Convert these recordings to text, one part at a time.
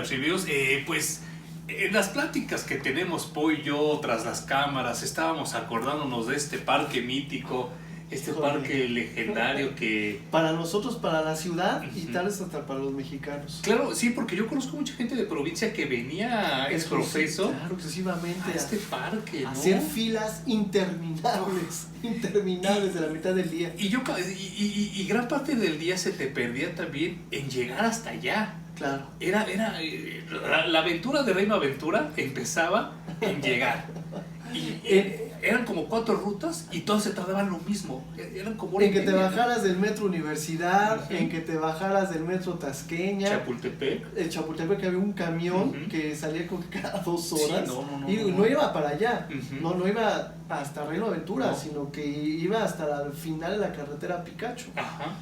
atrevidos. Pues en las pláticas que tenemos Po y yo tras las cámaras, estábamos acordándonos de este parque mítico, este parque legendario que... Para nosotros, para la ciudad y tal vez hasta para los mexicanos. Claro, sí, porque yo conozco mucha gente de provincia que venía ex profeso, claro, excesivamente a este parque, ¿no? Hacer filas interminables, interminables de la mitad del día. Y gran parte del día se te perdía también en llegar hasta allá. Claro. La aventura de Reino Aventura empezaba en llegar. Eran como 4 rutas y todas se tardaban lo mismo. Eran como en que te bajaras del metro Universidad, uh-huh. en que te bajaras del metro Tasqueña, Chapultepec. El Chapultepec, que había un camión uh-huh. que salía como cada 2 horas. Sí, no iba para allá, uh-huh. no iba hasta Reino Aventura, No. sino que iba hasta el final de la carretera Picacho. Ajá.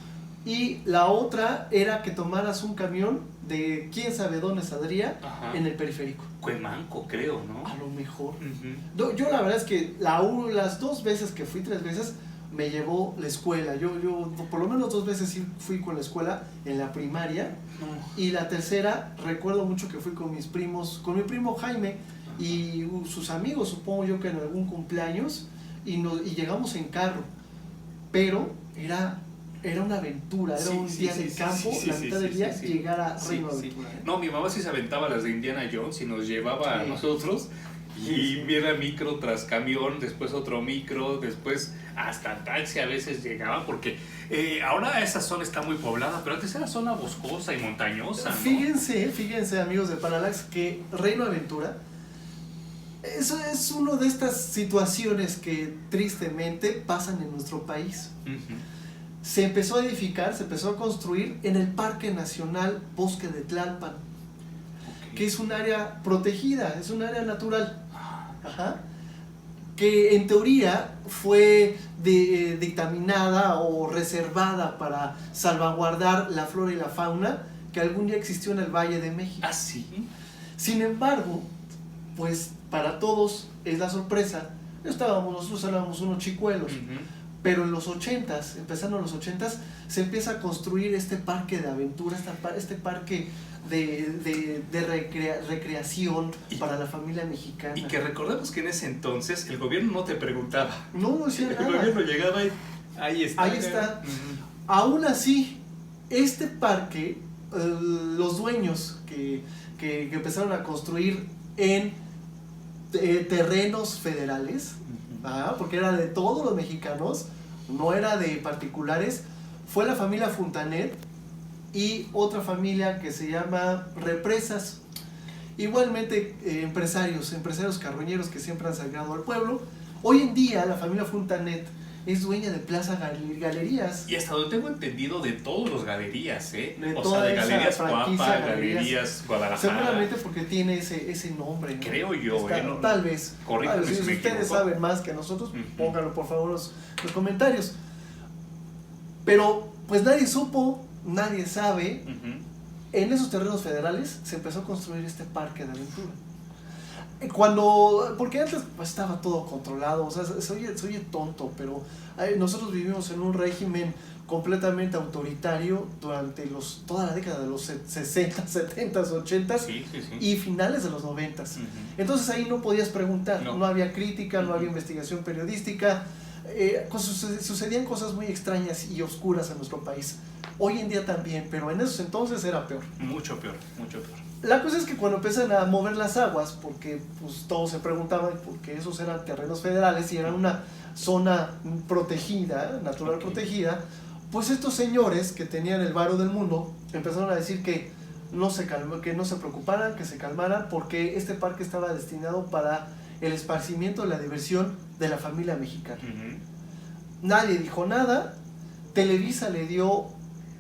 Y la otra era que tomaras un camión de quién sabe dónde saldría. Ajá. En el periférico. Cuemanco, creo, ¿no? A lo mejor. Uh-huh. Yo la verdad es que las 2 veces que fui, 3 veces, me llevó la escuela. Yo por lo menos 2 veces sí fui con la escuela en la primaria. No. Y la tercera, recuerdo mucho que fui con mis primos, con mi primo Jaime y sus amigos, supongo yo que en algún cumpleaños, y llegamos en carro. Pero era una aventura, era un día de campo, la mitad del día llegar a Reino Aventura. No, mi mamá sí se aventaba las de Indiana Jones y nos llevaba a nosotros, y era micro tras camión, después otro micro, después hasta taxi a veces llegaba, porque ahora esa zona está muy poblada, pero antes era zona boscosa y montañosa, ¿no? Fíjense amigos de Parallax, que Reino Aventura eso es una de estas situaciones que tristemente pasan en nuestro país. Uh-huh. Se empezó a edificar, se empezó a construir en el Parque Nacional Bosque de Tlalpan, okay. Que es un área protegida, es un área natural. Ajá. Que en teoría fue dictaminada o reservada para salvaguardar la flora y la fauna que algún día existió en el Valle de México. ¿Ah, sí? Sin embargo, pues para todos es la sorpresa. Nosotros éramos unos chicuelos. Uh-huh. Pero en los 80s, empezando en los 80s, se empieza a construir este parque de aventura, este parque de recreación para la familia mexicana. Y que recordemos que en ese entonces el gobierno no te preguntaba. No decía nada. El gobierno llegaba y ahí está. Ahí está. Uh-huh. Aún así, este parque, los dueños que empezaron a construir en terrenos federales, uh-huh. Porque era de todos los mexicanos, no era de particulares, fue la familia Fontanet y otra familia que se llama Represas. Igualmente empresarios carroñeros que siempre han sacado al pueblo. Hoy en día la familia Fontanet es dueña de Plaza Galerías. Y hasta donde tengo entendido, de todos los galerías, o sea, de Galerías Guapa, Galerías Guadalajara. Seguramente porque tiene ese nombre, ¿no? Creo yo, tal vez. Corríjame si ustedes saben más que nosotros, pónganlo por favor en los comentarios. Pero pues nadie supo, nadie sabe. Uh-huh. En esos terrenos federales se empezó a construir este parque de aventura. Porque antes pues, estaba todo controlado, o sea, se oye tonto, pero nosotros vivimos en un régimen completamente autoritario durante toda la década de los 60, 70, 80 y finales de los 90. Uh-huh. Entonces ahí no podías preguntar, no había crítica, no había investigación periodística, sucedían cosas muy extrañas y oscuras en nuestro país. Hoy en día también, pero en esos entonces era peor. Mucho peor. La cosa es que cuando empiezan a mover las aguas, porque pues todos se preguntaban, porque esos eran terrenos federales y eran una zona protegida, natural protegida, pues estos señores que tenían el varo del mundo empezaron a decir que no se preocuparan, que se calmaran, porque este parque estaba destinado para el esparcimiento y la diversión de la familia mexicana. Uh-huh. Nadie dijo nada, Televisa le dio...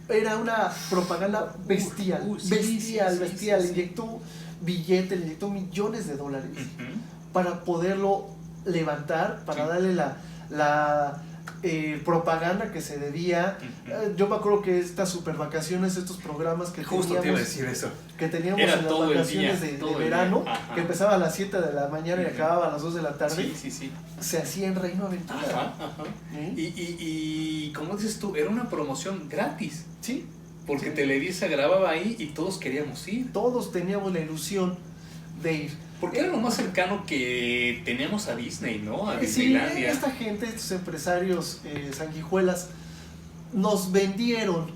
Era una propaganda bestial, bestial. Le inyectó billetes, le inyectó millones de dólares uh-huh. para poderlo levantar, para darle la propaganda que se debía. Uh-huh. Yo me acuerdo que estas super vacaciones, estos programas que justo teníamos, te iba a decir eso. Que teníamos era en las vacaciones de verano, que empezaba a las 7 de la mañana y acababa a las 2 de la tarde, se hacía en Reino Aventura. Ajá. Y como dices tú, era una promoción gratis. Sí. porque Sí. Televisa grababa ahí y todos queríamos ir. Todos teníamos la ilusión de ir. Porque era lo más cercano que teníamos a Disney, ¿no? A Sí, Disneylandia. esta gente, estos empresarios sanguijuelas, nos vendieron,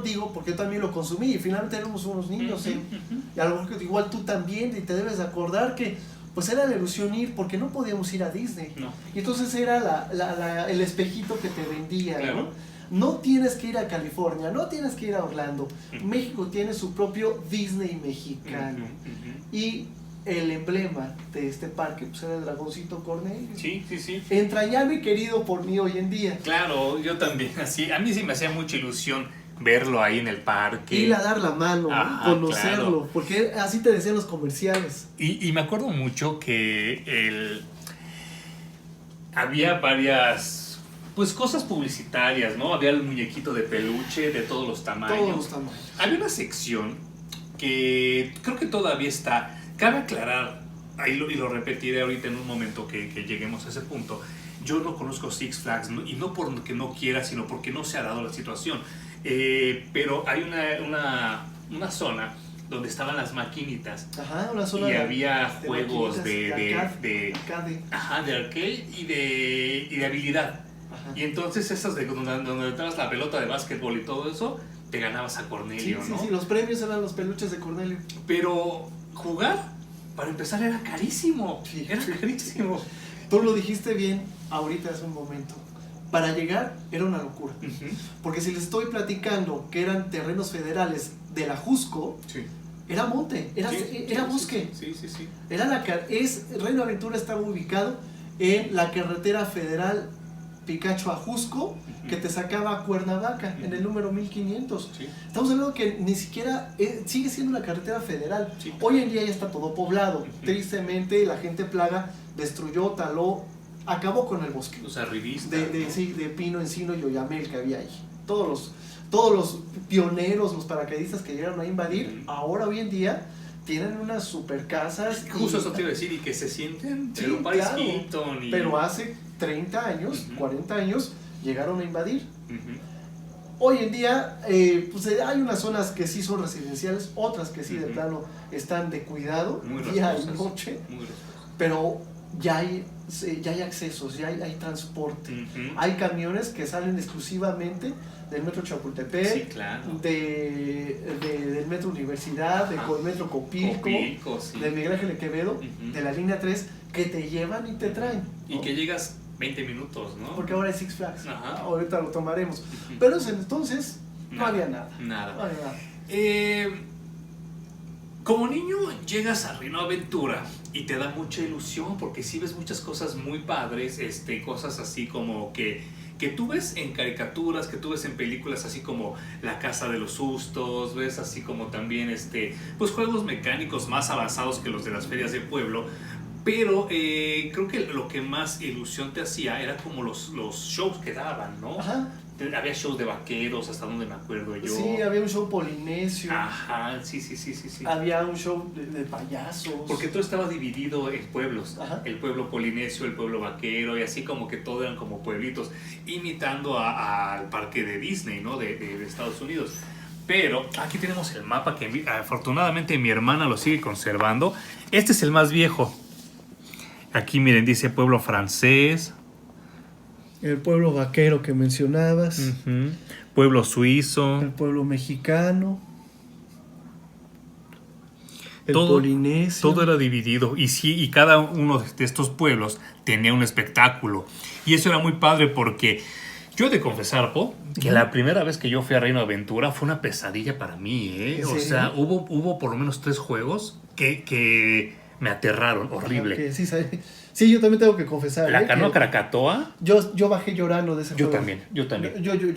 digo, porque yo también lo consumí y finalmente éramos unos niños, y a lo mejor que igual tú también, y te debes de acordar que pues era la ilusión ir, porque no podíamos ir a Disney. No. Y entonces era el espejito que te vendía, Claro. ¿no? No tienes que ir a California, no tienes que ir a Orlando. México tiene su propio Disney mexicano. Y el emblema de este parque pues era el dragoncito Cornelio. Sí. Entrañable y querido por mí hoy en día. Claro, yo también, así. A mí sí me hacía mucha ilusión verlo ahí en el parque. Ir a dar la mano, Ajá, conocerlo, claro. porque así te decían los comerciales. Y me acuerdo mucho que había varias pues cosas publicitarias, ¿no? Había el muñequito de peluche de todos los tamaños. Todos los tamaños. Había una sección que creo que todavía está. Cabe aclarar, y lo repetiré ahorita en un momento que lleguemos a ese punto. Yo no conozco Six Flags, ¿no? Y no porque no quiera, sino porque no se ha dado la situación. Pero hay una zona donde estaban las maquinitas. Ajá, una zona Y había de juegos maquinitas, de arcade. Ajá, de arcade y de habilidad. Ajá. Y entonces esas de donde dabas la pelota de básquetbol y todo eso, te ganabas a Sí, Cornelio, sí, ¿no? sí, los premios eran los peluches de Cornelio. Pero jugar, para empezar, era carísimo. Sí. Era carísimo. Tú lo dijiste bien ahorita hace un momento. Para llegar era una locura. Ujú. Porque si les estoy platicando que eran terrenos federales de la Jusco, Sí. era monte, era bosque. Sí. Era Reino Aventura estaba ubicado en la carretera federal Picacho a Jusco, que te sacaba a Cuernavaca, en el número 1500. Sí. Estamos hablando que ni siquiera sigue siendo una carretera federal. Sí. Hoy en día ya está todo poblado. Tristemente, la gente plaga destruyó, taló, acabó con el bosque. Los arribistas. De pino, encino y oyamel que había ahí. Todos los pioneros, los paracaidistas que llegaron a invadir, ahora hoy en día tienen unas super casas. Justo eso te iba a decir, y que se sienten, Sí, pero Paris claro. Hilton. Pero hace 30 años, 40 años, llegaron a invadir. Ujú. Hoy en día, pues hay unas zonas que sí son residenciales, otras que sí de plano están de cuidado, Muy día y respetuosas. noche, Muy respetuosas. pero ya hay accesos, ya hay transporte. Ujú. Hay camiones que salen exclusivamente del metro Chapultepec, Sí, claro. del metro Universidad, del metro Copilco, Sí. del Miguel Ángel de Quevedo, Ujú. de la línea 3, que te llevan y te traen. Y ¿no? que llegas 20 minutos, ¿no? Porque ahora es Six Flags. Ajá. Ahorita lo tomaremos. Pero entonces no había nada. Nada. No había nada. Como niño llegas a Reino Aventura y te da mucha ilusión porque sí ves muchas cosas muy padres, cosas así como que tú ves en caricaturas, que tú ves en películas, así como La Casa de los Sustos, ves así como también pues juegos mecánicos más avanzados que los de las ferias de pueblo. Pero creo que lo que más ilusión te hacía era como los shows que daban, ¿no? Ajá. Había shows de vaqueros, hasta donde me acuerdo yo. Sí, había un show polinesio. Ajá, sí. Había un show de payasos. Porque todo estaba dividido en pueblos. Ajá. El pueblo polinesio, el pueblo vaquero, y así como que todo eran como pueblitos, imitando al parque de Disney, ¿no? De Estados Unidos. Pero aquí tenemos el mapa que afortunadamente mi hermana lo sigue conservando. Este es el más viejo. Aquí miren, dice pueblo francés. El pueblo vaquero que mencionabas. Ujú. Pueblo suizo. El pueblo mexicano. El Todo- polinesio. Todo era dividido y cada uno de estos pueblos tenía un espectáculo. Y eso era muy padre porque yo he de confesar, Po, que la primera vez que yo fui a Reino Aventura fue una pesadilla para mí, ¿eh? ¿En O serio? sea, hubo por lo menos 3 juegos que me aterraron, horrible. Ok, sí, yo también tengo que confesar. La que canoa Krakatoa, yo bajé llorando de ese yo juego. también. Yo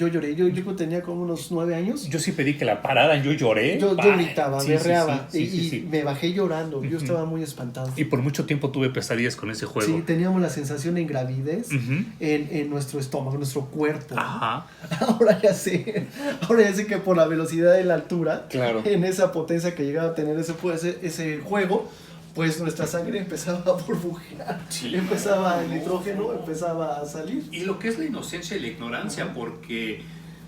lloré. Yo tenía como unos 9 años. Yo sí pedí que la pararan, yo lloré. Yo Ay, gritaba, sí, berreaba. sí, y sí. me bajé llorando. Yo Ujú. estaba muy espantado. Y por mucho tiempo tuve pesadillas con ese juego. Sí, teníamos la sensación de ingravidez Ujú. en nuestro estómago, en nuestro cuerpo. ¿no? Ajá. Ahora ya sé que por la velocidad de la altura, Claro. en esa potencia que llegaba a tener ese juego, pues nuestra sangre empezaba a burbujear, Sí. empezaba el nitrógeno, empezaba a salir. Y lo que es la inocencia y la ignorancia, Ajá. porque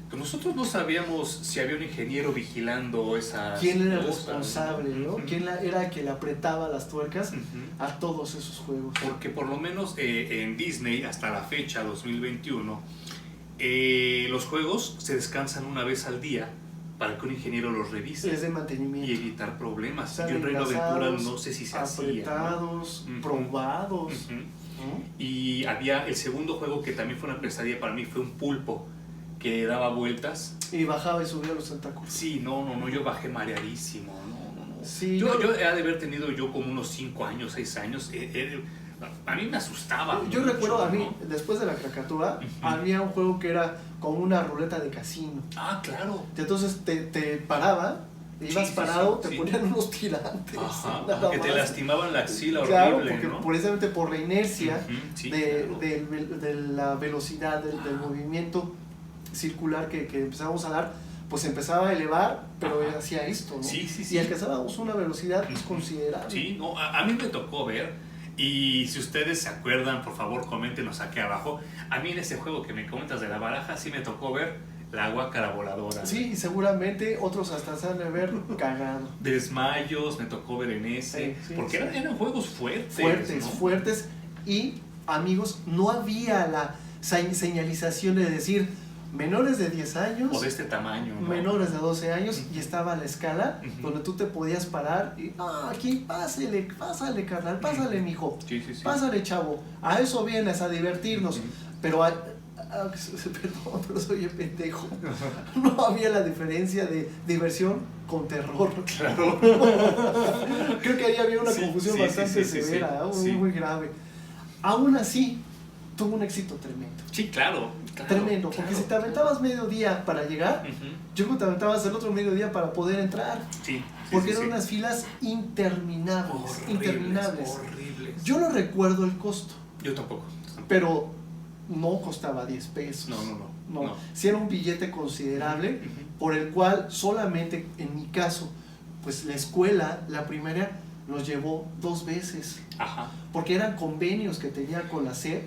Que nosotros no sabíamos si había un ingeniero vigilando esas ¿Quién era el cosas, responsable, no? Ujú. ¿Quién era el que le apretaba las tuercas Ujú. a todos esos juegos? Porque por lo menos en Disney, hasta la fecha, 2021, los juegos se descansan una vez al día para que un ingeniero los revise Es de y mantenimiento. evitar problemas. Yo Salen en Reino Aventura engrasados, no sé si se hacía, apretados, ¿no? Ujú. probados. Ujú. ¿no? Y había el segundo juego que también fue una pesadilla para mí, fue un pulpo que daba vueltas. Y bajaba y subía los tentáculos. Sí, no, yo bajé mareadísimo, no. Sí, Yo he de haber tenido yo como unos 5 años, 6 años, a mí me asustaba. Yo mucho, recuerdo a mí, ¿no? después de la Krakatoa, Ujú. había un juego que era como una ruleta de casino. Ah, claro. Entonces te paraba, ibas Sí, parado, sí. te ponían unos tirantes. Ajá, nada que te más. lastimaban la axila Claro, horrible, porque ¿no? precisamente por la inercia Ujú, sí, de, claro. de la velocidad, del movimiento circular que empezábamos a dar, pues empezaba a elevar, pero Ajá. hacía esto, ¿no? Sí. Y alcanzábamos una velocidad pues, Ujú. considerable. Sí, no, a mí me tocó ver, y si ustedes se acuerdan, por favor, coméntenos aquí abajo. A mí en ese juego que me comentas de la baraja, sí me tocó ver la guácara voladora. Sí, y seguramente otros hasta se han de ver cagado. Desmayos, me tocó ver en ese, Sí, porque sí. eran juegos fuertes. Fuertes, ¿no? fuertes. Y, amigos, no había la señalización de decir menores de 10 años, O de este tamaño, ¿no? menores de 12 años, Ujú. y estaba la escala Ujú. donde tú te podías parar y, aquí, pásale, carnal, pásale, mijo, Sí. pásale, chavo, a eso vienes, a divertirnos. Ujú. Pero, perdón, pero soy un pendejo. No había la diferencia de diversión con terror. Claro. Creo que ahí había una Sí, confusión sí, bastante sí, severa, muy, sí. muy grave. Aún así, tuvo un éxito tremendo. Sí, claro. Tremendo, porque si te aventabas mediodía para llegar, Ujú. yo creo que te aventabas el otro mediodía para poder entrar, Sí. porque eran unas filas interminables, interminables. Horribles. Yo no recuerdo el costo, Yo tampoco. pero no costaba 10 pesos. No. Si era un billete considerable, Ujú. por el cual solamente, en mi caso, pues la escuela, la primaria, nos llevó 2 veces, Ajá. porque eran convenios que tenía con la SEP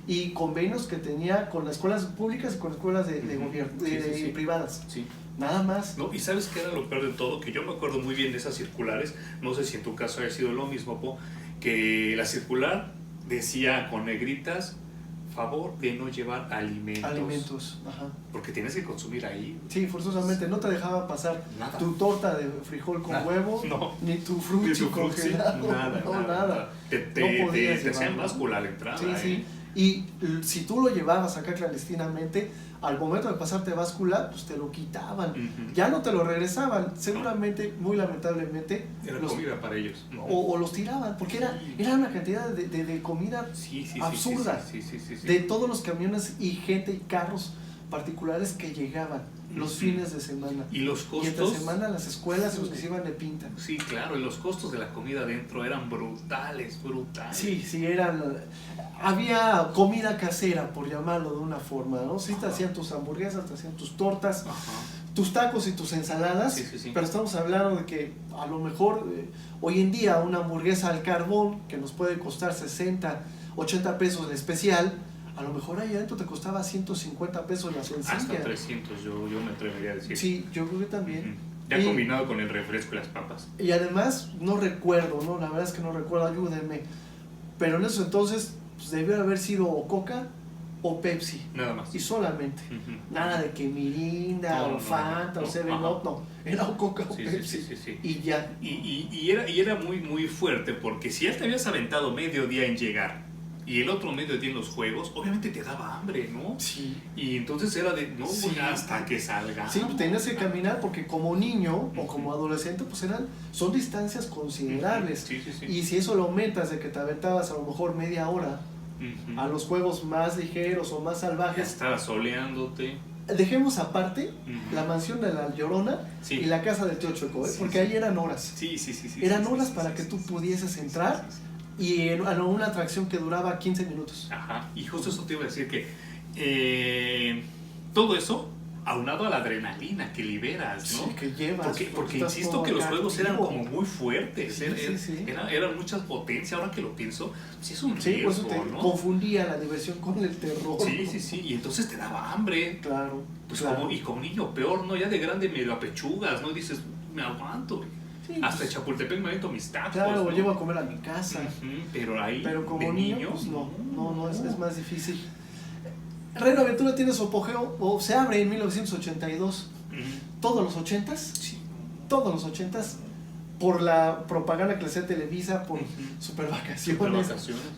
y convenios que tenía con las escuelas públicas y con escuelas de Ujú. gobierno, Sí. privadas, Sí. nada más. No, y sabes qué era lo peor de todo, que yo me acuerdo muy bien de esas circulares, no sé si en tu caso haya sido lo mismo, Po, que la circular decía con negritas, favor de no llevar alimentos. Ajá. Porque tienes que consumir ahí. Sí, forzosamente no te dejaba pasar Nada. tu torta de frijol con Nada. huevo, No. ni tu Ni frutti tu frutzi, congelado, nada. Te No podías hacían llevarlo. báscula a la entrada. Sí. Y si tú lo llevabas acá clandestinamente, al momento de pasarte báscula, pues te lo quitaban. Ujú. Ya no te lo regresaban. Seguramente, muy lamentablemente, Era los- comida para ellos. Ujú. o los tiraban, porque era una cantidad de comida Sí, absurda. Sí. de todos los camiones y gente y carros particulares que llegaban los Ujú. fines de semana. Y los Y entre costos. semana las escuelas y los que se iban de pinta. Sí, claro, y los costos de la comida adentro eran brutales. Sí, eran. Había comida casera, por llamarlo de una forma, ¿no? Sí, te Ajá. hacían tus hamburguesas, te hacían tus tortas, Ajá. tus tacos y tus ensaladas. Sí. Pero estamos hablando de que a lo mejor hoy en día una hamburguesa al carbón que nos puede costar 60, 80 pesos la especial, a lo mejor ahí adentro te costaba 150 pesos la Hasta sencilla. 300, yo me atrevería a decir. Sí, yo creo que también. Ujú. Ya Y- combinado con el refresco y las papas. Y además, no recuerdo, ¿no? La verdad es que no recuerdo, ayúdenme. Pero en esos entonces, pues debió haber sido o Coca o Pepsi. Nada más. Y solamente. Ujú. Nada de que Mirinda No, o Fanta o no. 7-Up, no. Era o Coca o Sí. Pepsi. Y ya. Y era muy fuerte porque si ya te habías aventado medio día en llegar y el otro medio día en los juegos, obviamente te daba hambre, ¿no? Sí. Y entonces era de, no, Sí. hasta que salga. Sí, pues tenías que caminar porque como niño o como adolescente, pues son distancias considerables. Sí. Y si eso lo aumentas de que te aventabas a lo mejor media hora Ujú. a los juegos más ligeros o más Ya salvajes, estabas soleándote. dejemos aparte Ujú. la mansión de la Llorona Sí. y la casa del tío Chueco, Sí, porque sí. ahí eran horas. Sí. Eran sí, horas sí, para sí, que sí, tú sí, pudieses sí, entrar. sí. Y en una atracción que duraba 15 minutos. Ajá. Y justo eso te iba a decir que todo eso aunado a la adrenalina que liberas, ¿no? Sí, que llevas. Porque insisto que los juegos eran como muy fuertes, Sí. Eran muchas potencias. Ahora que lo pienso, sí es un Sí, riesgo, pues te ¿no? confundía la diversión con el terror. Sí, y entonces te daba hambre. Claro. Pues claro. como niño peor, ¿no? Ya de grande medio apechugas, ¿no? Y dices, me aguanto. Sí, Hasta pues, Chapultepec me meto mis tacos, claro, ¿no? llevo a comer a mi casa. Pero ahí, Pero como de niño, pues no, es más difícil. Reino Aventura tiene su apogeo, o se abre en 1982. Todos los 80s, Sí. todos los 80s, por la propaganda que le hacía Televisa, por Supervacaciones,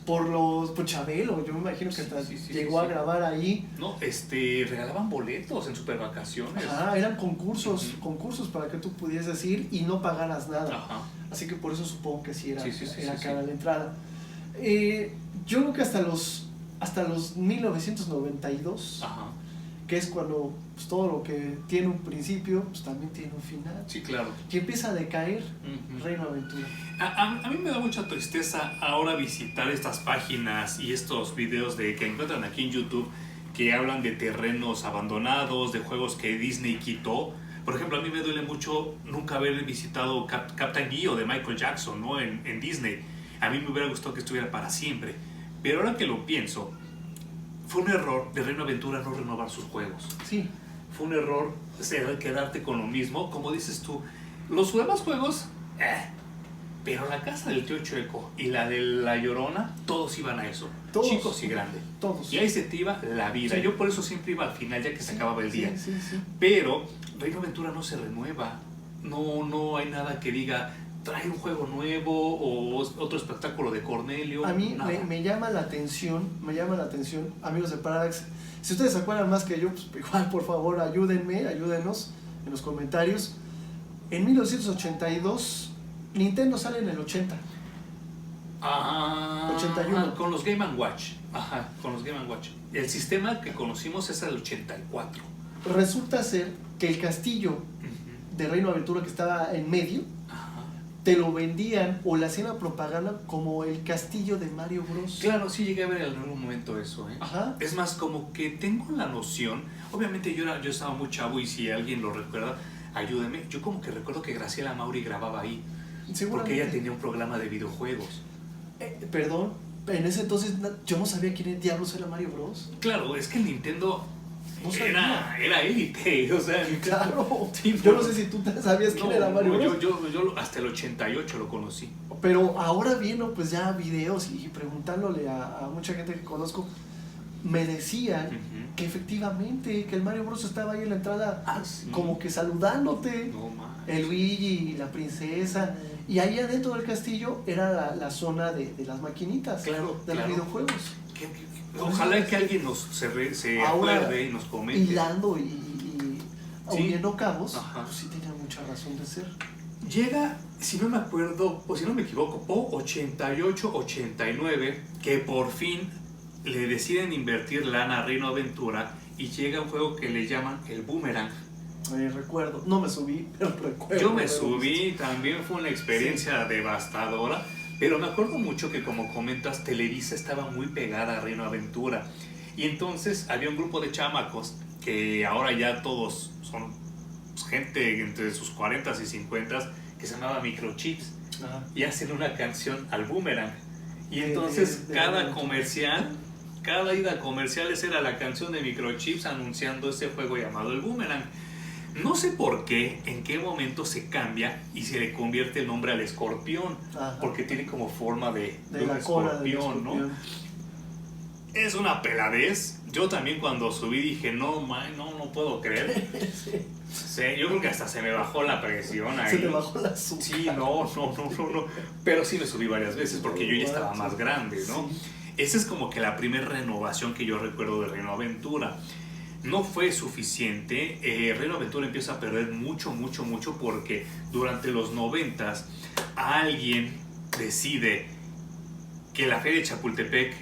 por Chabelo, yo me imagino que hasta llegó a grabar ahí. No, regalaban boletos en Supervacaciones. Eran concursos para que tú pudieses ir y no pagaras nada. Ajá. Así que por eso supongo que sí era Sí. cara la entrada. Yo creo que hasta los 1992, Ajá. que es cuando pues, todo lo que tiene un principio, pues también tiene un final. Sí, claro. Que empieza a decaer Reino Aventura. A mí me da mucha tristeza ahora visitar estas páginas y estos videos que encuentran aquí en YouTube que hablan de terrenos abandonados, de juegos que Disney quitó. Por ejemplo, a mí me duele mucho nunca haber visitado Captain EO de Michael Jackson, ¿no? en Disney. A mí me hubiera gustado que estuviera para siempre. Pero ahora que lo pienso, fue un error de Reino Aventura no renovar sus juegos. Sí. Fue un error quedarte con lo mismo. Como dices tú, los demás juegos, pero la casa del tío Chueco y la de la Llorona, todos iban a eso. Todos. Chicos y grandes. Todos. Y ahí se te iba la vida. Sí. Yo por eso siempre iba al final, ya que se acababa el día. Sí. Pero Reino Aventura no se renueva. No hay nada que diga, trae un juego nuevo o otro espectáculo de Cornelio. A mí me llama la atención, amigos de Parallax. Si ustedes se acuerdan más que yo, pues igual por favor ayúdenos en los comentarios. En 1982, Nintendo sale en el 80. 81. Con los Game & Watch. Ajá, con los Game & Watch. El sistema que conocimos es el 84. Resulta ser que el castillo de Reino Aventura que estaba en medio, Ajá. te lo vendían o le hacían la propaganda como el castillo de Mario Bros. Claro, sí llegué a ver en algún momento eso, ¿eh? Ajá. Es más, como que tengo la noción, obviamente yo estaba muy chavo y si alguien lo recuerda, ayúdeme. Yo como que recuerdo que Graciela Mauri grababa ahí, porque ella tenía un programa de videojuegos. Perdón, en ese entonces yo no sabía quién diablos era Mario Bros. Claro, es que el Nintendo No sabía. era élite, o sea, Claro. Sí, yo no sé si tú sabías quién era Mario Bros. Yo hasta el 88 lo conocí. Pero ahora viendo pues ya videos y preguntándole a mucha gente que conozco, me decían que efectivamente que el Mario Bros estaba ahí en la entrada, sí. como que saludándote. No más. El Luigi y la princesa. Y ahí adentro del castillo era la zona de las maquinitas, Claro, de los videojuegos. Ojalá que alguien se acuerde y nos comente. Hilando y uniendo cabos, Ajá. pues sí tenía mucha razón de ser. Llega, si no me acuerdo, o si no me equivoco, po 88, 89, que por fin le deciden invertir lana a Reino Aventura y llega un juego que le llaman el Boomerang. Recuerdo, no me subí, pero recuerdo. Yo me subí, también fue una experiencia devastadora, pero me acuerdo mucho que, como comentas, Televisa estaba muy pegada a Reino Aventura. Y entonces había un grupo de chamacos que ahora ya todos son gente entre sus 40s y 50s, que se llamaba Microchips. Ajá. Y hacen una canción al Boomerang. Y entonces cada comercial, cada ida a comerciales era la canción de Microchips anunciando ese juego llamado el Boomerang. No sé por qué, en qué momento se cambia y se le convierte el nombre al escorpión. Ajá. Porque tiene como forma de un la cola del escorpión, ¿no? Es una peladez. Yo también cuando subí dije, no puedo creer. Sí, yo creo que hasta se me bajó la presión ahí. Se te bajó la azúcar. Sí, no. Pero sí me subí varias veces porque yo ya estaba más grande, ¿no? Sí. Esa es como que la primera renovación que yo recuerdo de Reino Aventura. No fue suficiente. Reino Aventura empieza a perder mucho porque durante los 90s alguien decide que la feria de Chapultepec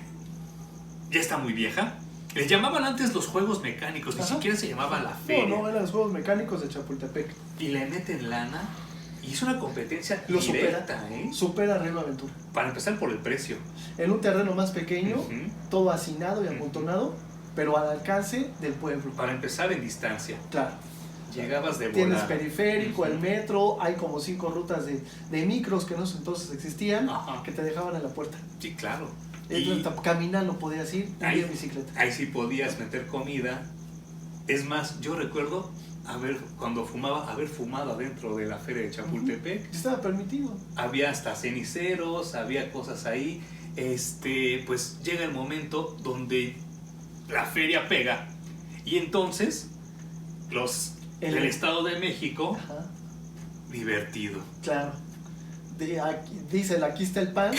ya está muy vieja. Les llamaban antes los juegos mecánicos, ni siquiera se llamaba la feria. No, eran los juegos mecánicos de Chapultepec. Y le meten lana y es una competencia Lo directa, supera Reino Aventura. Para empezar por el precio. En un terreno más pequeño, Uh-huh. todo hacinado y amontonado, pero al alcance del pueblo. Para empezar, en distancia. Claro. Llegabas de Tienes volada. periférico, el metro, hay como 5 rutas de micros que en ese entonces existían, Ajá. que te dejaban en la puerta. Sí, claro. Entonces, caminando podías ir y ahí, en bicicleta. ahí sí podías meter comida. Es más, yo recuerdo haber fumado adentro de la feria de Chapultepec. Estaba permitido. Había hasta ceniceros, había cosas ahí. Pues llega el momento donde la feria pega y entonces los del Estado de México, Ajá. Divertido. Claro. Dicen, aquí está el pan,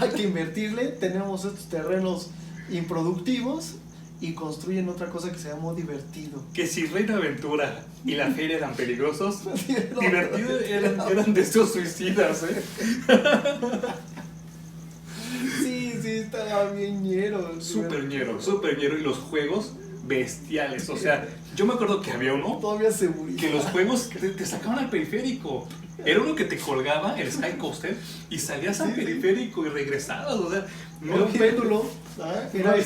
hay que invertirle, tenemos estos terrenos improductivos y construyen otra cosa que se llamó Divertido. Que si Reino Aventura y la feria eran peligrosos, No, Divertido eran deseos suicidas, ¿eh? Sí, estaba bien ñero. Súper ñero y los juegos bestiales. O sea, yo me acuerdo que había uno Todavía seguridad. que los juegos te sacaban al periférico. Era uno que te colgaba, el Sky Coaster, y salías al periférico y regresabas. O sea, Era un péndulo.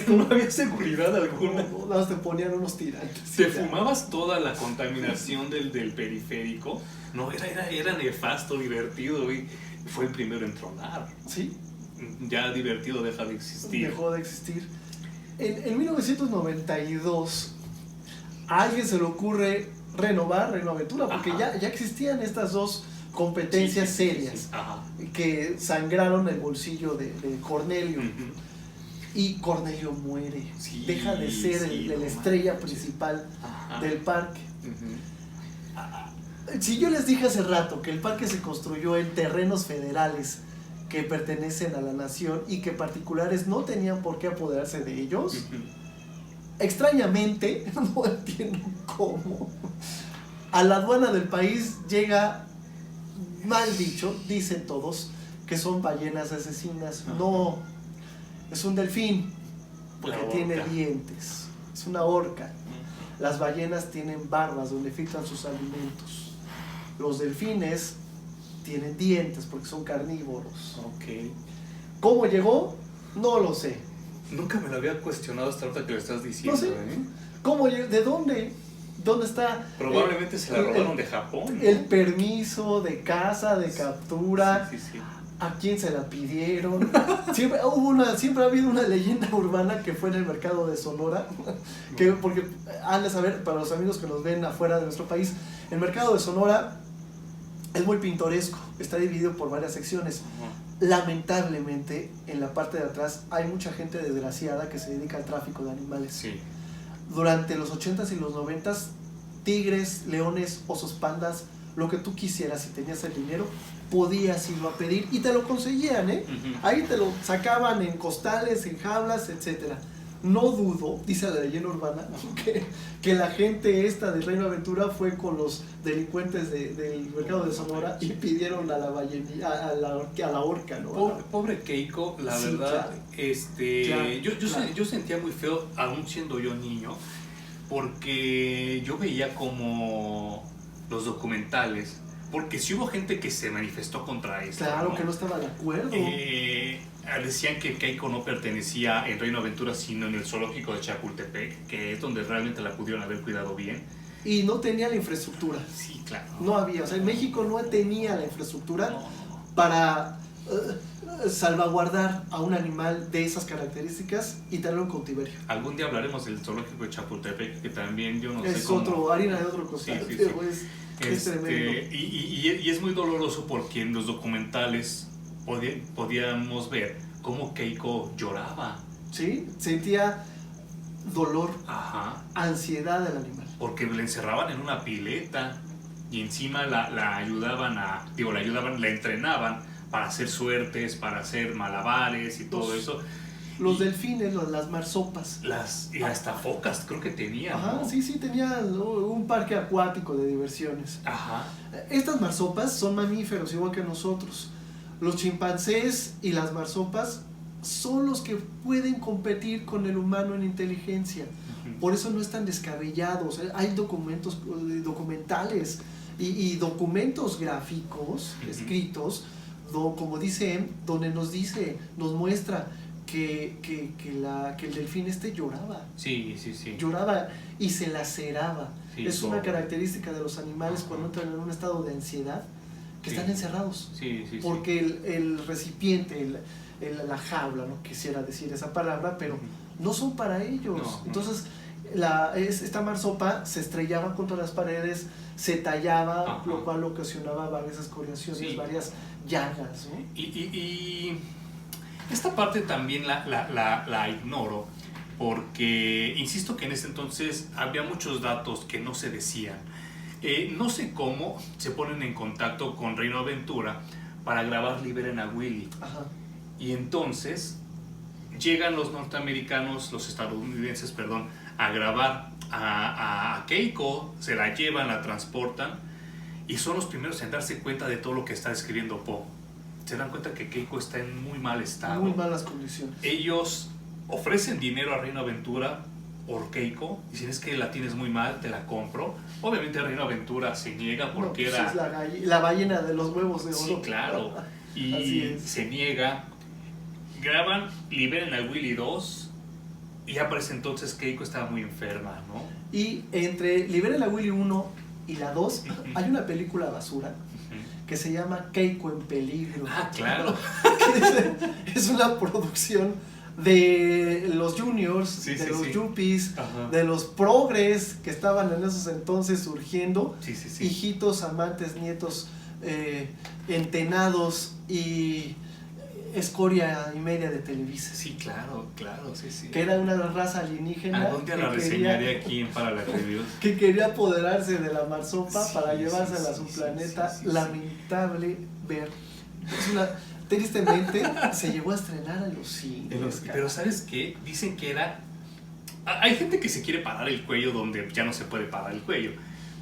No había seguridad alguna. No, nada más te ponían unos tirantes. Te fumabas toda la contaminación del periférico. No, era nefasto, Divertido. Y fue el primero en tronar. Sí. Ya Divertido deja de existir. Dejó de existir. En 1992, a alguien se le ocurre renovar Reino Aventura, porque ya existían estas dos competencias serias Ajá. que sangraron el bolsillo de Cornelio. Uh-huh. Y Cornelio muere. Sí, deja de ser la estrella principal del parque. Uh-huh. Si yo les dije hace rato que el parque se construyó en terrenos federales que pertenecen a la nación y que particulares no tenían por qué apoderarse de ellos, extrañamente, no entiendo cómo, a la aduana del país llega, mal dicho, dicen todos, que son ballenas asesinas. No, es un delfín, porque tiene dientes, es una orca. Las ballenas tienen barbas donde filtran sus alimentos. Los delfines tienen dientes porque son carnívoros. Ok. ¿Cómo llegó? No lo sé. Nunca me lo había cuestionado hasta ahorita que lo estás diciendo. No sé. ¿Cómo llegó? ¿De dónde? ¿Dónde está? Probablemente se la robaron de Japón, ¿no? El permiso de caza, de captura. Sí. ¿A quién se la pidieron? Siempre ha habido una leyenda urbana que fue en el mercado de Sonora, porque han de saber, para los amigos que nos ven afuera de nuestro país, el mercado de Sonora es muy pintoresco, está dividido por varias secciones. Lamentablemente, en la parte de atrás hay mucha gente desgraciada que se dedica al tráfico de animales. Sí. Durante los 80s y los 90s, tigres, leones, osos pandas, lo que tú quisieras, si tenías el dinero, podías irlo a pedir y te lo conseguían, ¿eh? Uh-huh. Ahí te lo sacaban en costales, en jaulas, etc. No dudo, dice la leyenda urbana, que la gente esta de Reino Aventura fue con los delincuentes del mercado de Sonora y pidieron a la orca, ¿no? Pobre Keiko, la Sí, verdad, claro. yo sentía muy feo, aún siendo yo niño, porque yo veía como los documentales, porque si hubo gente que se manifestó contra esto. Claro, ¿no? Que no estaba de acuerdo. Decían que Keiko no pertenecía en Reino Aventura, sino en el zoológico de Chapultepec, que es donde realmente la pudieron haber cuidado bien. Y no tenía la infraestructura. Sí, claro. No había, o sea, en México no tenía la infraestructura para salvaguardar a un animal de esas características y tenerlo en cautiverio. Algún día hablaremos del zoológico de Chapultepec, que también yo no sé Es cómo... harina de otro costal, Sí. pero es tremendo. Y es muy doloroso porque en los documentales podíamos ver cómo Keiko lloraba. Sí, sentía dolor, Ajá. ansiedad del animal. Porque la encerraban en una pileta y encima la ayudaban la entrenaban para hacer suertes, para hacer malabares y todo eso. Los delfines, las marsopas. Y hasta focas creo que tenían. Ajá, ¿no? sí, tenían un parque acuático de diversiones. Ajá. Estas marsopas son mamíferos igual que nosotros. Los chimpancés y las marsopas son los que pueden competir con el humano en inteligencia. Por eso no están descabellados. Hay documentales y documentos gráficos escritos, como dice, donde nos muestra que el delfín lloraba. Sí, sí, sí. Lloraba y se laceraba. Sí, es una característica de los animales cuando entran en un estado de ansiedad, que están encerrados. Sí, sí, porque el recipiente, la jaula, no quisiera decir esa palabra, pero no son para ellos. No, entonces, esta marsopa se estrellaba contra las paredes, se tallaba, lo cual ocasionaba varias escoriaciones, varias llagas, ¿no? Y esta parte también la ignoro, porque insisto que en ese entonces había muchos datos que no se decían. No sé cómo se ponen en contacto con Reino Aventura para grabar Liberen a Willy. Ajá. Y entonces llegan los estadounidenses, a grabar a Keiko, se la llevan, la transportan, y son los primeros en darse cuenta de todo lo que está escribiendo Poe. Se dan cuenta que Keiko está en muy mal estado. Muy malas condiciones. Ellos ofrecen dinero a Reino Aventura por Keiko, dicen: es que la tienes muy mal, te la compro. Obviamente Reino Aventura se niega porque pues era... es la ballena de los huevos de oro. Sí, claro. Y se niega. Graban Liberen a Willy 2 y ya parece entonces Keiko estaba muy enferma, ¿no? Y entre Liberen a Willy 1 y la 2 hay una película basura que se llama Keiko en peligro. Ah, claro. Es una producción de los juniors, los yuppies, de los progres que estaban en esos entonces surgiendo, hijitos, amantes, nietos, entenados y escoria y media de Televisa. Sí, claro, sí. Que era una raza alienígena. ¿A dónde la reseñaré aquí para la review? Que quería apoderarse de la marsopa para llevársela a su planeta. Lamentable ver. Tristemente se llegó a estrenar en los cines. Pero ¿sabes qué? Dicen que era... Hay gente que se quiere parar el cuello donde ya no se puede parar el cuello.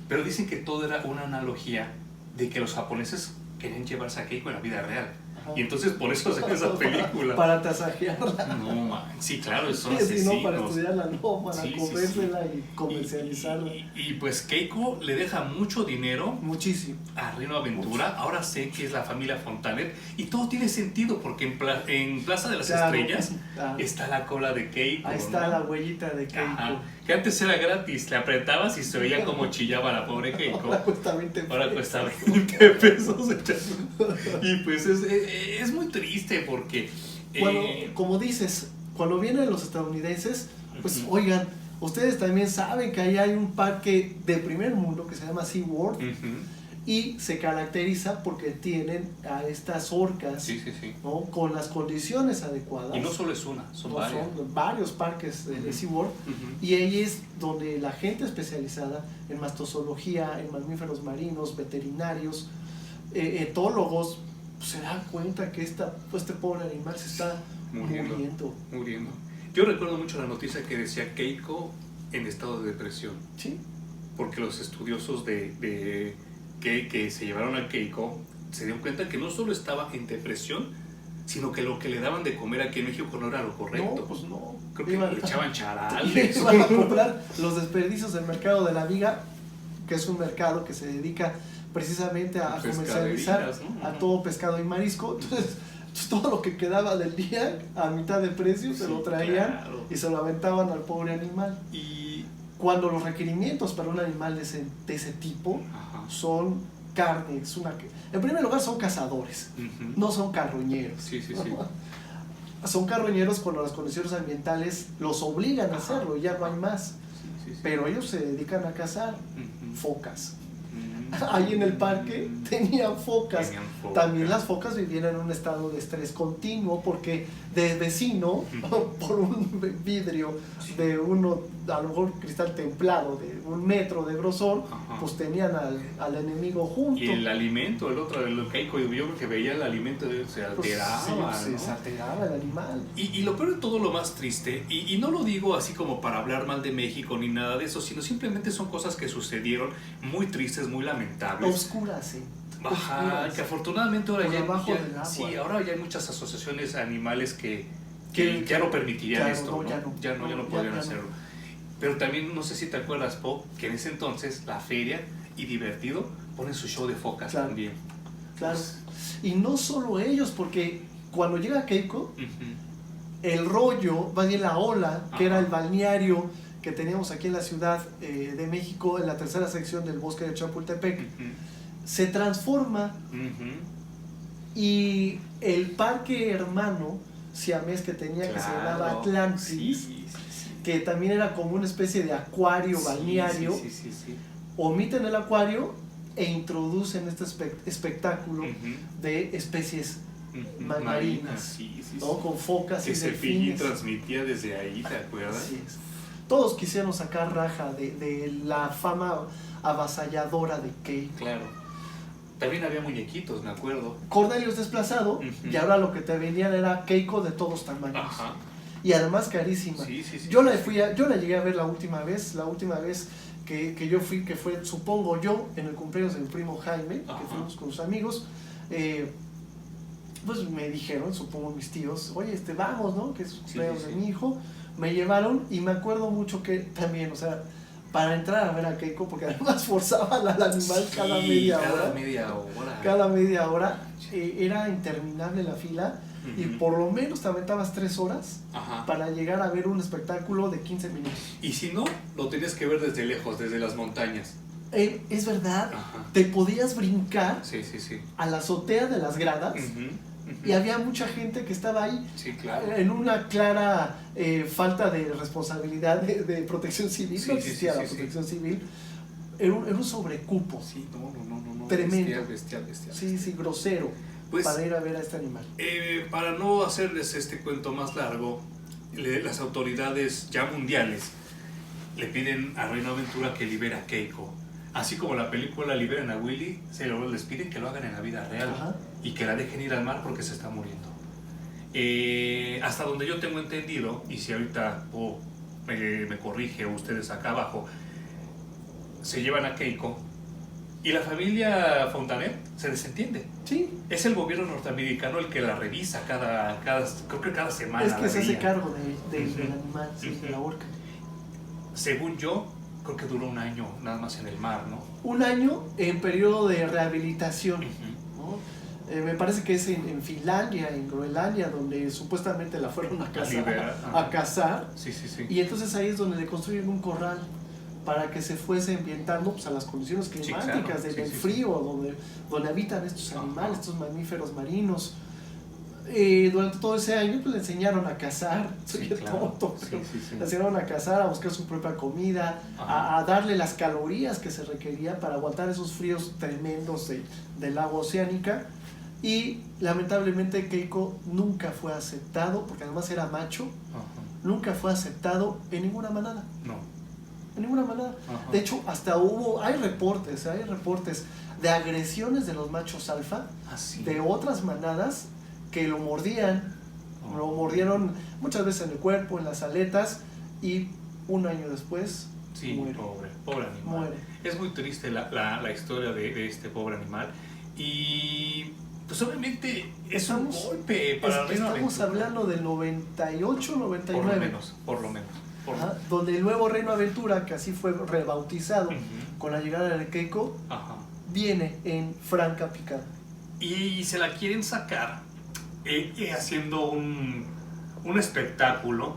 Pero dicen que todo era una analogía de que los japoneses querían llevarse a Keiko en la vida real. Y entonces por eso hacen esa película. Para tasajearla. No, man. Sí, claro, son asesinos. No, para estudiarla, no, para comérsela y comercializarla. Y pues Keiko le deja mucho dinero. Muchísimo. A Reino Aventura. Mucho. Ahora sé que es la familia Fontanet. Y todo tiene sentido porque en Plaza de las Estrellas está la cola de Keiko. Ahí está, ¿no? La huellita de Keiko. Ajá. Que antes era gratis, le apretabas y se oía como chillaba la pobre Keiko. Ahora cuesta 20 pesos. Ahora cuesta 20 pesos. Y pues es muy triste porque... como dices, cuando vienen los estadounidenses, pues oigan, ustedes también saben que ahí hay un parque de primer mundo que se llama SeaWorld. Y se caracteriza porque tienen a estas orcas, ¿no? Con las condiciones adecuadas. Y no solo es una, son varios parques de SeaWorld. Y ahí es donde la gente especializada en mastozoología, en mamíferos marinos, veterinarios, etólogos, pues, se dan cuenta que este pobre animal se está muriendo. Yo recuerdo mucho la noticia que decía Keiko en estado de depresión. Sí. Porque los estudiosos que se llevaron a Keiko se dieron cuenta que no solo estaba en depresión, sino que lo que le daban de comer aquí en México no era lo correcto. No, pues no. Creo que le echaban charales. Iban a comprar los desperdicios del mercado de la Viga, que es un mercado que se dedica precisamente a comercializar, ¿no? A todo pescado y marisco. Entonces todo lo que quedaba del día a mitad de precio se lo traían y se lo aventaban al pobre animal. Y cuando los requerimientos para un animal de ese tipo son carne, en primer lugar son cazadores, no son carroñeros. Son carroñeros cuando las condiciones ambientales los obligan a hacerlo y ya no hay más. Pero ellos se dedican a cazar focas. Ahí en el parque tenían focas. También las focas vivían en un estado de estrés continuo porque de vecino, por un vidrio de a lo mejor cristal templado de 1 metro de grosor, pues tenían al enemigo junto. Y el alimento, el Keiko vio que veía el alimento, se alteraba. Pues, se alteraba el animal. Y lo peor de todo, lo más triste, y no lo digo así como para hablar mal de México ni nada de eso, sino simplemente son cosas que sucedieron muy tristes, muy lamentables. Oscuras, sí. Que afortunadamente ahora ahora ya hay muchas asociaciones animales que ya no permitirían esto, ya no podrían hacerlo. Pero también, no sé si te acuerdas, Poe, que en ese entonces la feria y Divertido ponen su show de focas también. Claro. Y no solo ellos, porque cuando llega Keiko, el rollo, más bien la ola, que era Ajá. el balneario que teníamos aquí en la Ciudad de México, en la tercera sección del bosque de Chapultepec, Ujú. se transforma Ujú. y el parque hermano siamés que tenía, que se llamaba Claro. Atlantis, Sí, sí, sí. que también era como una especie de acuario balneario, Sí, sí, sí, sí. omiten el acuario e introducen este espectáculo Ujú. de especies Ujú. marinas, Sí, sí, ¿no? sí. Con focas y Ese Fiji delfines. transmitía desde ahí, ¿te acuerdas? Así es. Todos quisieron sacar raja de la fama avasalladora de Keiko. Claro. También había muñequitos, me acuerdo. Cornelio es desplazado, Ujú. y ahora lo que te vendían era Keiko de todos tamaños. Ajá. Y además carísima. Sí, sí, sí. Yo la llegué a ver la última vez que yo fui, que fue, supongo yo, en el cumpleaños de mi primo Jaime, Ajá. que fuimos con sus amigos. Pues me dijeron, supongo mis tíos, oye, vamos, ¿no? Que es el cumpleaños sí. de mi hijo. Me llevaron y me acuerdo mucho que también, o sea, para entrar a ver a Keiko, porque además forzaban al animal Sí, cada media hora. Cada media hora. Cada media hora, era interminable la fila. Y Ujú. por lo menos te aventabas 3 horas Ajá. para llegar a ver un espectáculo de 15 minutos. Y si no, lo tenías que ver desde lejos, desde las montañas. Es verdad, Ajá. te podías brincar Sí, sí, sí. a la azotea de las gradas Ujú, ujú. y había mucha gente que estaba ahí Sí, claro. en una clara falta de responsabilidad de protección civil. Sí, No sí, existía sí, la sí, protección civil. Era un sobrecupo. Sí, no. Tremendo. Bestial. Sí, grosero, Pues, para ir a ver a este animal. para no hacerles este cuento más largo, las autoridades ya mundiales le piden a Reino Aventura que libere a Keiko. Así como la película liberan a Willy, les piden que lo hagan en la vida real. Ajá. Y que la dejen ir al mar porque se está muriendo. Hasta donde yo tengo entendido, y si ahorita me corrige ustedes acá abajo, se llevan a Keiko y la familia Fontanet se desentiende. Sí, Es el gobierno norteamericano el que la revisa creo que cada semana. es que la se hace veía. cargo del Ujú. animal, sí, de la orca. Según yo, creo que duró un año nada más en el mar, ¿no? Un año en periodo de rehabilitación, Ujú. ¿no? Me parece que es en Finlandia, en Groenlandia, donde supuestamente la fueron a liberar, cazar, ajá. a cazar, Sí. y entonces ahí es donde le construyen un corral para que se fuese ambientando, pues, a las condiciones climáticas, claro. del Sí. frío, donde habitan estos Ajá. animales, estos mamíferos marinos. Durante todo ese año, pues, le enseñaron a cazar, soy el tonto, pero Sí. le enseñaron a cazar, a buscar su propia comida, Ajá. a darle las calorías que se requerían para aguantar esos fríos tremendos del agua oceánica. Y lamentablemente Keiko nunca fue aceptado, porque además era macho, Ajá. nunca fue aceptado en ninguna manada. No. En ninguna manada. Ajá. De hecho, hasta hay reportes de agresiones de los machos alfa, Así. de otras manadas que lo mordían. Oh. Lo mordieron muchas veces en el cuerpo, en las aletas, y un año después Sí, muere. pobre animal. Muere. Es muy triste la historia de este pobre animal. Y pues obviamente es un golpe para el Reino Estamos Aventura. hablando del 98, 99. Por lo menos. Ajá, donde el nuevo Reino Aventura, que así fue rebautizado Ujú. con la llegada de Keiko, Ajá. viene en franca picada. Y se la quieren sacar haciendo un espectáculo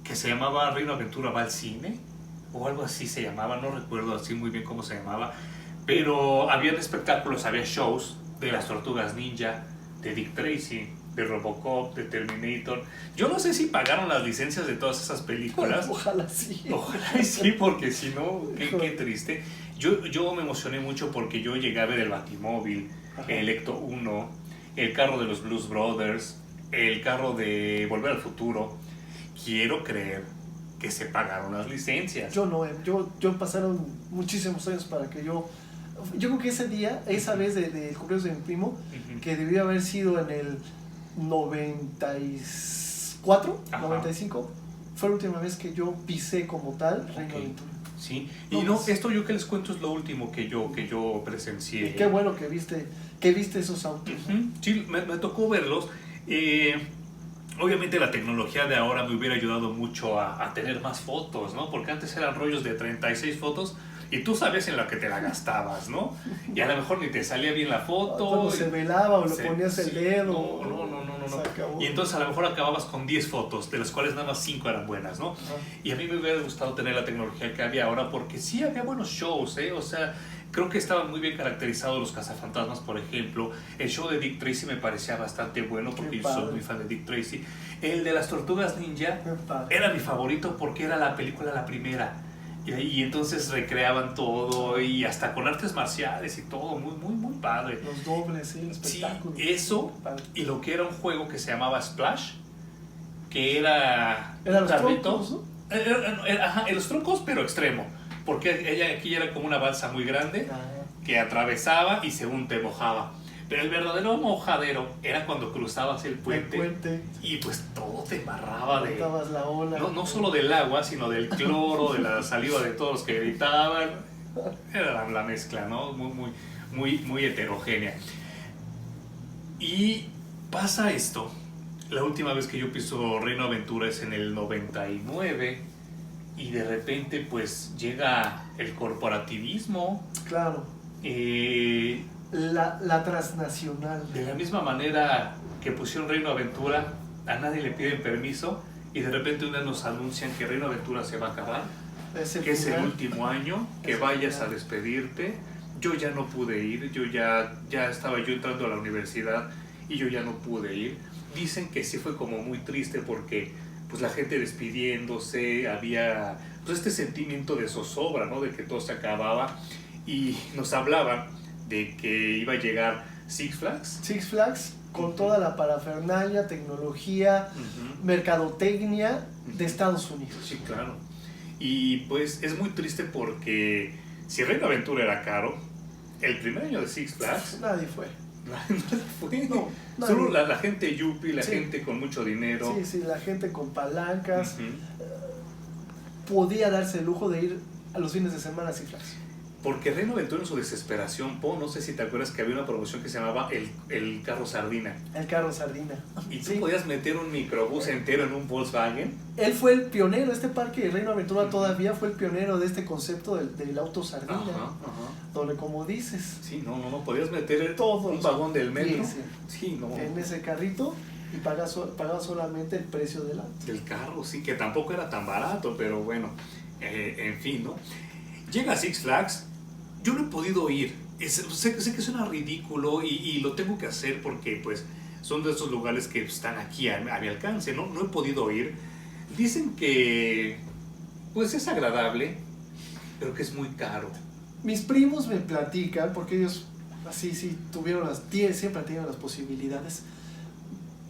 que se llamaba Reino Aventura va al cine o algo así se llamaba, no recuerdo así muy bien cómo se llamaba, pero había espectáculos, había shows de las Tortugas Ninja, de Dick Tracy, de Robocop, de Terminator. Yo no sé si pagaron las licencias de todas esas películas. Ojalá sí. Ojalá y sí, porque si no, qué triste. Yo me emocioné mucho porque yo llegué a ver el Batimóvil, Ajá. el Ecto 1, el carro de los Blues Brothers, el carro de Volver al Futuro. Quiero creer que se pagaron las licencias. Yo pasaron muchísimos años para que yo creo que ese día, esa vez de cumpleaños de mi primo, Ujú. que debió haber sido en el 94, Ajá. 95, fue la última vez que yo pisé como tal Reino Ok. Aventura. Sí, No, y no, pues- esto yo que les cuento es lo último que yo presencié. Y qué bueno que viste esos autos. Ujú. Sí, me tocó verlos. Obviamente la tecnología de ahora me hubiera ayudado mucho a tener más fotos, ¿no? Porque antes eran rollos de 36 fotos y tú sabes en la que te la gastabas, ¿no? Y a lo mejor ni te salía bien la foto. Cuando se velaba o le ponías el Sí, dedo. No. Se acabó. Y entonces a lo mejor acababas con 10 fotos, de las cuales nada más 5 eran buenas, ¿no? Ajá. Y a mí me hubiera gustado tener la tecnología que había ahora, porque sí había buenos shows, ¿eh? O sea, creo que estaban muy bien caracterizados los cazafantasmas, por ejemplo. El show de Dick Tracy me parecía bastante bueno, porque yo soy muy fan de Dick Tracy. El de las Tortugas Ninja era mi favorito porque era la película la primera. Y entonces recreaban todo, y hasta con artes marciales y todo, muy padre. Los dobles, sí, el espectáculo. Sí, eso, y lo que era un juego que se llamaba Splash, que era Eran un los carrito. troncos, ¿no? Ajá, en los troncos, pero extremo, porque ella aquí era como una balsa muy grande que atravesaba y según te mojaba. Pero el verdadero mojadero era cuando cruzabas el puente. Y pues todo te embarraba de... La ola. No solo del agua, sino del cloro, de la saliva de todos los que gritaban. Era la mezcla, ¿no? Muy heterogénea. Y pasa esto. La última vez que yo piso Reino Aventura es en el 99. Y de repente pues llega el corporativismo. Claro. La transnacional. De la misma manera que pusieron Reino Aventura, a nadie le piden permiso y de repente un día nos anuncian que Reino Aventura se va a acabar, que es el último año, que vayas a despedirte. Yo ya no pude ir, ya estaba yo entrando a la universidad y yo ya no pude ir. Dicen que sí fue como muy triste porque pues la gente despidiéndose, había pues este sentimiento de zozobra, ¿no? De que todo se acababa, y nos hablaban de que iba a llegar Six Flags. Six Flags con toda la parafernalia, tecnología, mercadotecnia de Estados Unidos. Sí, claro. Y pues es muy triste porque si Reino Aventura era caro, el primer año de Six Flags nadie fue. No, solo la gente yuppie, la gente con mucho dinero. Sí, la gente con palancas podía darse el lujo de ir a los fines de semana a Six Flags. Porque Reino Aventura en su desesperación, no sé si te acuerdas que había una promoción que se llamaba el carro sardina. El carro sardina. Y tú podías meter un microbús entero en un Volkswagen. Él fue el pionero, este parque de Reino Aventura todavía fue el pionero de este concepto del auto sardina. Donde, como dices... Sí, no, podías meter todo un vagón del metro. Sí, en ese carrito y pagaba solamente el precio del auto. Del carro, sí, que tampoco era tan barato, pero bueno, en fin, ¿no? Llega Six Flags. Yo no he podido ir, sé que suena ridículo y lo tengo que hacer porque pues son de esos lugares que están aquí a mi alcance, no he podido ir. Dicen que pues es agradable, pero que es muy caro. Mis primos me platican, porque ellos así sí siempre han tenido las posibilidades.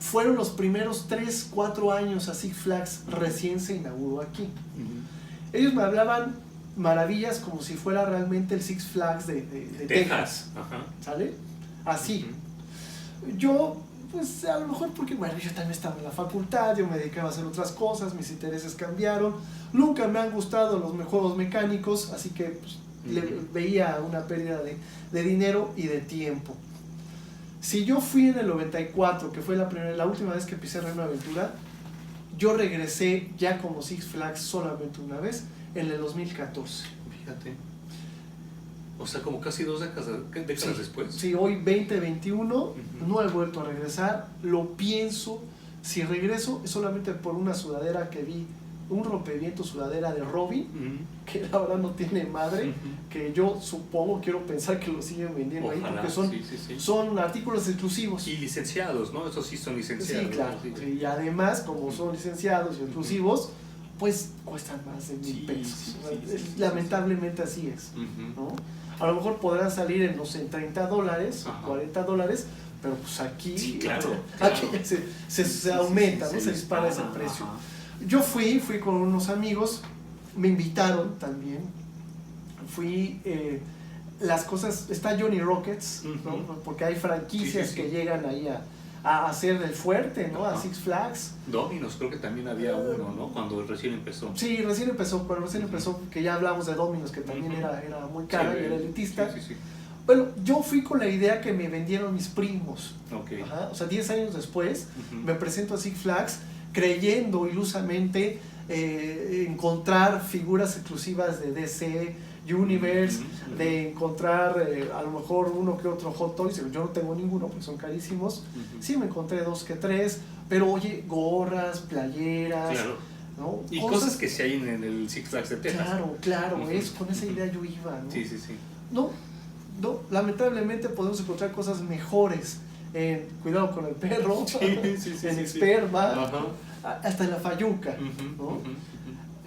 Fueron los primeros 3-4 años a Six Flags, recién se inauguró aquí. Ellos me hablaban maravillas como si fuera realmente el Six Flags de Texas. ¿Sale? Así. Yo, pues a lo mejor porque, bueno, yo también estaba en la facultad, yo me dedicaba a hacer otras cosas, mis intereses cambiaron. Nunca me han gustado los juegos mecánicos, así que pues, veía una pérdida de dinero y de tiempo. Si yo fui en el 94, que fue la última vez que pisé Reino Aventura, yo regresé ya como Six Flags solamente una vez, en el 2014. Fíjate. O sea, como casi 2 décadas después. Sí, hoy 2021, no he vuelto a regresar. Lo pienso. Si regreso es solamente por una sudadera que vi, un rompeviento sudadera de Robin, que la verdad no tiene madre, que yo quiero pensar que lo siguen vendiendo. Ojalá, ahí, porque son artículos exclusivos. Y licenciados, ¿no? Esos sí son licenciados. Sí, claro. ¿No? Sí, y además, como son licenciados y exclusivos, pues cuestan más de $1,000. Lamentablemente así es, ¿no? A lo mejor podrán salir en $30, $40, pero pues aquí, aquí se aumenta, ¿no? Se dispara ese precio. Yo fui con unos amigos, me invitaron también, las cosas, está Johnny Rockets, ¿no? Porque hay franquicias que llegan ahí a hacer el fuerte, ¿no? A Six Flags. Domino's, creo que también había uno, ¿no? Cuando recién empezó. Sí, recién empezó, que ya hablamos de Domino's, que también era muy cara y era elitista. Bueno, yo fui con la idea que me vendieron mis primos. O sea, 10 años después, me presento a Six Flags creyendo ilusamente encontrar figuras exclusivas de DC, Universe, de encontrar a lo mejor uno que otro Hot Toys. Yo no tengo ninguno porque son carísimos. Sí me encontré 2 que 3, pero oye, gorras, playeras, Claro. ¿no? Y cosas que se hay en el Six Flags de Texas. Claro, con esa idea yo iba, ¿no? Sí, sí, sí. No, lamentablemente podemos encontrar cosas mejores en Cuidado con el Perro, en Esperma, hasta en la Fayuca, ¿no?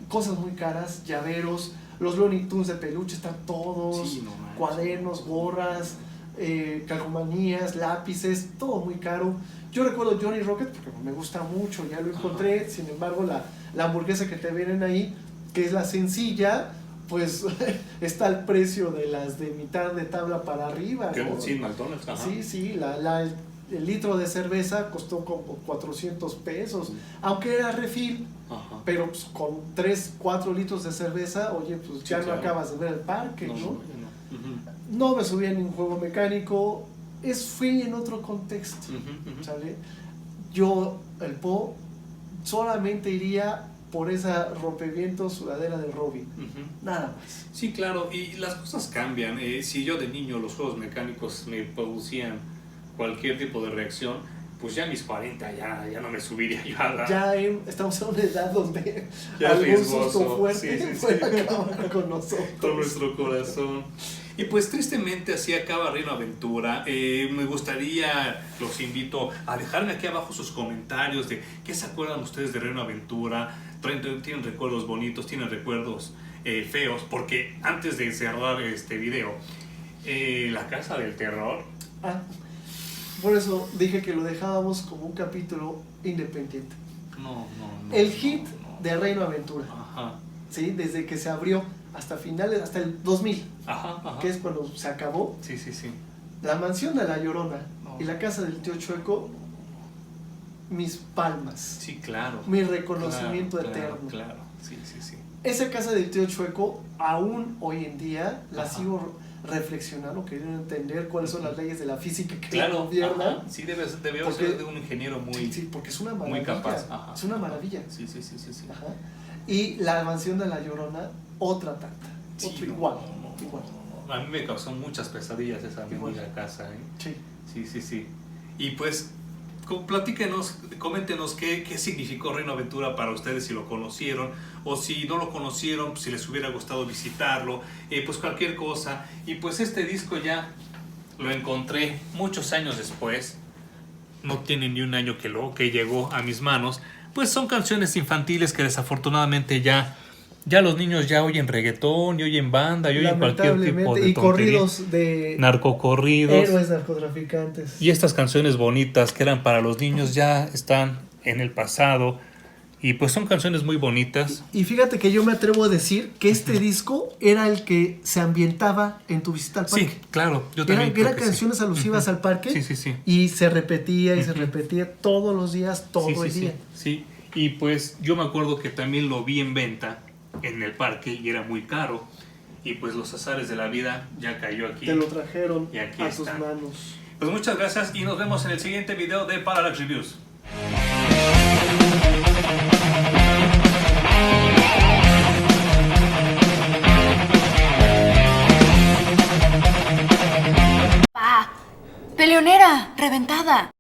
Cosas muy caras, llaveros, los Looney Tunes de peluche están todos, cuadernos, gorras, calcomanías, lápices, todo muy caro. Yo recuerdo Johnny Rocket porque me gusta mucho, ya lo encontré. Sin embargo, la hamburguesa que te vienen ahí, que es la sencilla, pues está al precio de las de mitad de tabla para arriba, ¿no? Sí, McDonald's. Ajá. Sí, el litro de cerveza costó como 400 pesos, aunque era refil. Ajá. Pero pues, con 3-4 litros de cerveza, oye, pues ya no acabas de ver el parque, ¿no? No me subí a ningún juego mecánico, fui en otro contexto, ¿sale? Yo, el Po, solamente iría por esa rompevientos sudadera de Robin, nada más. Sí, claro, y las cosas cambian. Si yo de niño los juegos mecánicos me producían cualquier tipo de reacción, pues ya a mis 40 ya no me subiría yo a la... Ya estamos en una edad donde ya algún susto fuerte puede acabar con nosotros. Con nuestro corazón. Y pues tristemente así acaba Reino Aventura. Me gustaría, los invito a dejarme aquí abajo sus comentarios de qué se acuerdan ustedes de Reino Aventura. ¿Tienen recuerdos bonitos? ¿Tienen recuerdos feos? Porque antes de cerrar este video, La Casa del Terror... Por eso dije que lo dejábamos como un capítulo independiente. No. El hit de Reino Aventura. Ajá. ¿Sí? Desde que se abrió hasta finales, hasta el 2000. Ajá. Que es cuando se acabó. Sí. La Mansión de la Llorona y La Casa del Tío Chueco, mis palmas. Sí, claro. Mi reconocimiento eterno. Claro. Sí. Esa Casa del Tío Chueco, aún hoy en día, la sigo reflexionando, queriendo entender cuáles son las leyes de la física que la gobiernan. Sí, debió ser de un ingeniero muy... Sí, porque es una maravilla. Muy capaz. Ajá. Es una maravilla. Sí. Ajá. Y La Mansión de la Llorona, otra tanta. Igual. A mí me causó muchas pesadillas esa mendiga casa, ¿eh? Sí. Y pues, platíquenos, coméntenos qué significó Reino Aventura para ustedes, si lo conocieron, o si no lo conocieron, si les hubiera gustado visitarlo, pues cualquier cosa. Y pues este disco ya lo encontré muchos años después, no tiene ni un año que llegó a mis manos. Pues son canciones infantiles que desafortunadamente ya los niños ya oyen reggaetón, y oyen banda, y oyen cualquier tipo de y corridos de narcocorridos, héroes narcotraficantes. Y estas canciones bonitas que eran para los niños ya están en el pasado. Y pues son canciones muy bonitas. Y fíjate que yo me atrevo a decir que este disco era el que se ambientaba en tu visita al parque. Sí, claro, yo también creo eran que canciones alusivas al parque. Sí. Y se repetía se repetía todos los días, todo el día. Sí, y pues yo me acuerdo que también lo vi en venta en el parque y era muy caro. Y pues los azares de la vida ya cayó aquí. Te lo trajeron y aquí a está. tus manos. Pues muchas gracias y nos vemos en el siguiente video de Parallax Reviews. ¡Peleonera! ¡Reventada!